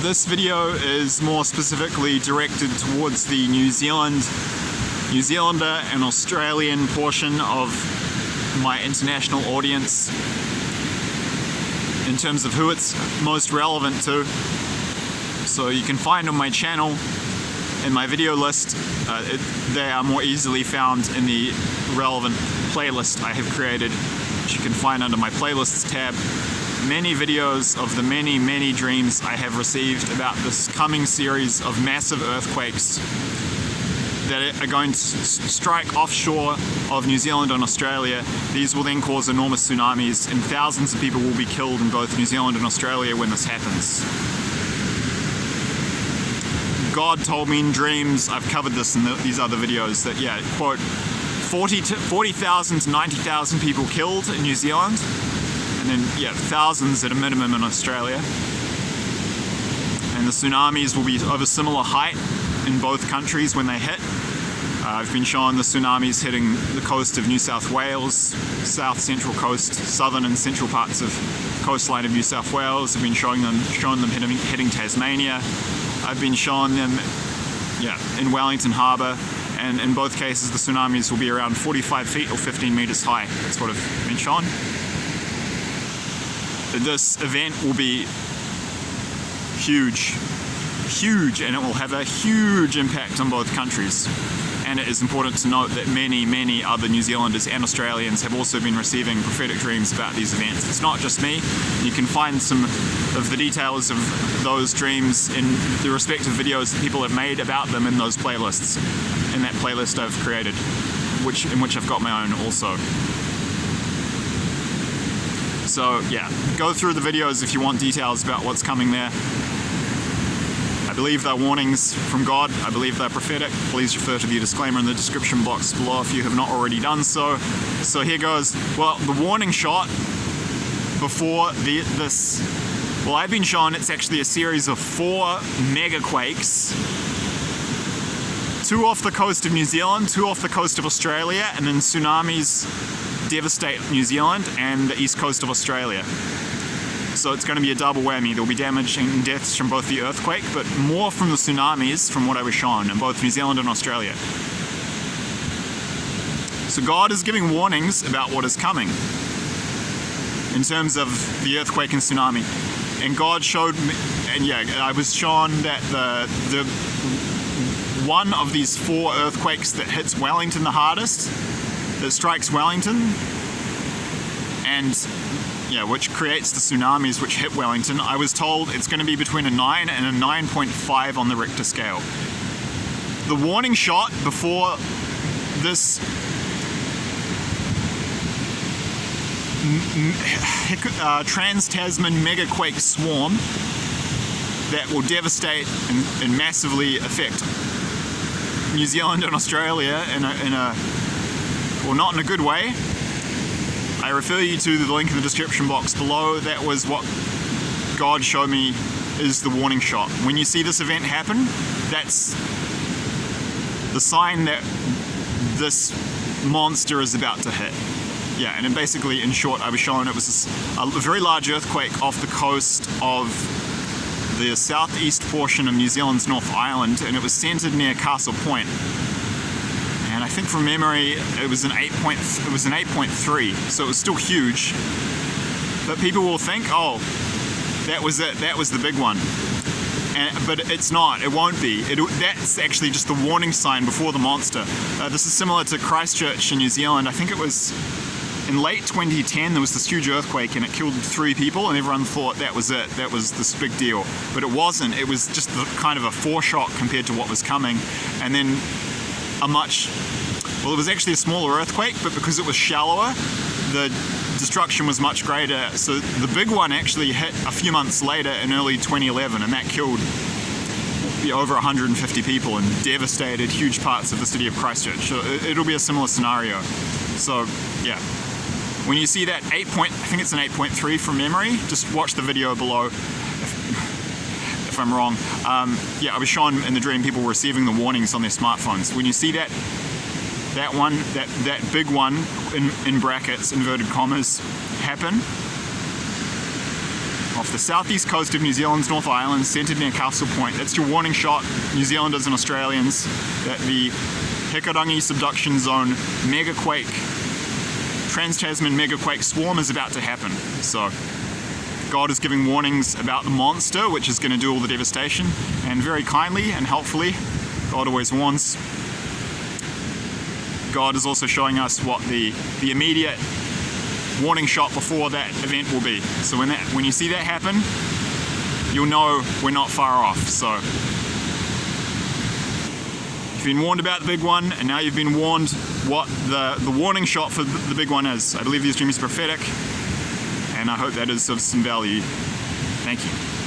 This video is more specifically directed towards the New Zealander and Australian portion of my international audience in terms of who it's most relevant to. So you can find on my channel, in my video list, they are more easily found in the relevant playlist I have created, which you can find under my playlists tab. Many videos of the many dreams I have received about this coming series of massive earthquakes that are going to strike offshore of New Zealand and Australia. These will then cause enormous tsunamis, and thousands of people will be killed in both New Zealand and Australia when this happens. God told me in dreams, I've covered this in these other videos, that, yeah, quote, 40,000 to 90,000 people killed in New Zealand, and then, yeah, thousands at a minimum in Australia. And the tsunamis will be of a similar height in both countries when they hit. I've been shown the tsunamis hitting the coast of New South Wales, south central coast, southern and central parts of coastline of New South Wales. I've been showing them hitting Tasmania. I've been showing them, yeah, in Wellington Harbour, and in both cases the tsunamis will be around 45 feet or 15 meters high. That's what I've been shown. This event will be huge, and it will have a huge impact on both countries. And it is important to note that many other New Zealanders and Australians have also been receiving prophetic dreams about these events. It's not just me. You can find some of the details of those dreams in the respective videos that people have made about them in those playlists, in that playlist I've created, in which I've got my own also. So yeah, go through the videos if you want details about what's coming there. I believe they're warnings from God. I believe they're prophetic. Please refer to the disclaimer in the description box below if you have not already done so. So here goes. Well, the warning shot before this, well, I've been shown it's actually a series of 4 megaquakes. 2 off the coast of New Zealand, 2 off the coast of Australia, and then tsunamis devastate New Zealand and the east coast of Australia. So it's going to be a double whammy. There will be damage and deaths from both the earthquake, but more from the tsunamis from what I was shown in both New Zealand and Australia. So God is giving warnings about what is coming in terms of the earthquake and tsunami. And God showed me, and yeah, I was shown that the one of these 4 earthquakes that hits Wellington the hardest, that strikes Wellington, and yeah, which creates the tsunamis which hit Wellington, I was told it's going to be between a 9 and a 9.5 on the Richter scale. The warning shot before this trans-tasman megaquake swarm that will devastate and massively affect New Zealand and Australia in a well, not in a good way. I refer you to the link in the description box below. That was what God showed me is the warning shot. When you see this event happen, that's the sign that this monster is about to hit. Yeah, and then basically, in short, I was shown it was a very large earthquake off the coast of the southeast portion of New Zealand's North Island, and it was centered near Castlepoint. And I think from memory, it was an 8.3, so it was still huge. But people will think, oh, that was it, that was the big one. But it's not, it won't be. That's actually just the warning sign before the monster. This is similar to Christchurch in New Zealand. I think it was in late 2010, there was this huge earthquake and it killed 3 people, and everyone thought that was it, that was this big deal. But it wasn't, it was just kind of a foreshock compared to what was coming. And then it was actually a smaller earthquake, but because it was shallower, the destruction was much greater. So the big one actually hit a few months later in early 2011, and that killed over 150 people and devastated huge parts of the city of Christchurch. So it'll be a similar scenario. So yeah, when you see that I think it's an 8.3 from memory, just watch the video below if I'm wrong. Yeah, I was shown in the dream people were receiving the warnings on their smartphones. When you see that big one in brackets, inverted commas, happen off the southeast coast of New Zealand's North Island, centred near Castlepoint. That's your warning shot, New Zealanders and Australians, that the Hikarangi subduction zone megaquake, trans-tasman megaquake swarm is about to happen. So God is giving warnings about the monster, which is going to do all the devastation, and very kindly and helpfully, God always warns. God is also showing us what the immediate warning shot before that event will be. So when you see that happen, you'll know we're not far off. So you've been warned about the big one, and now you've been warned what the warning shot for the big one is. I believe these dreams are prophetic, and I hope that is of some value. Thank you.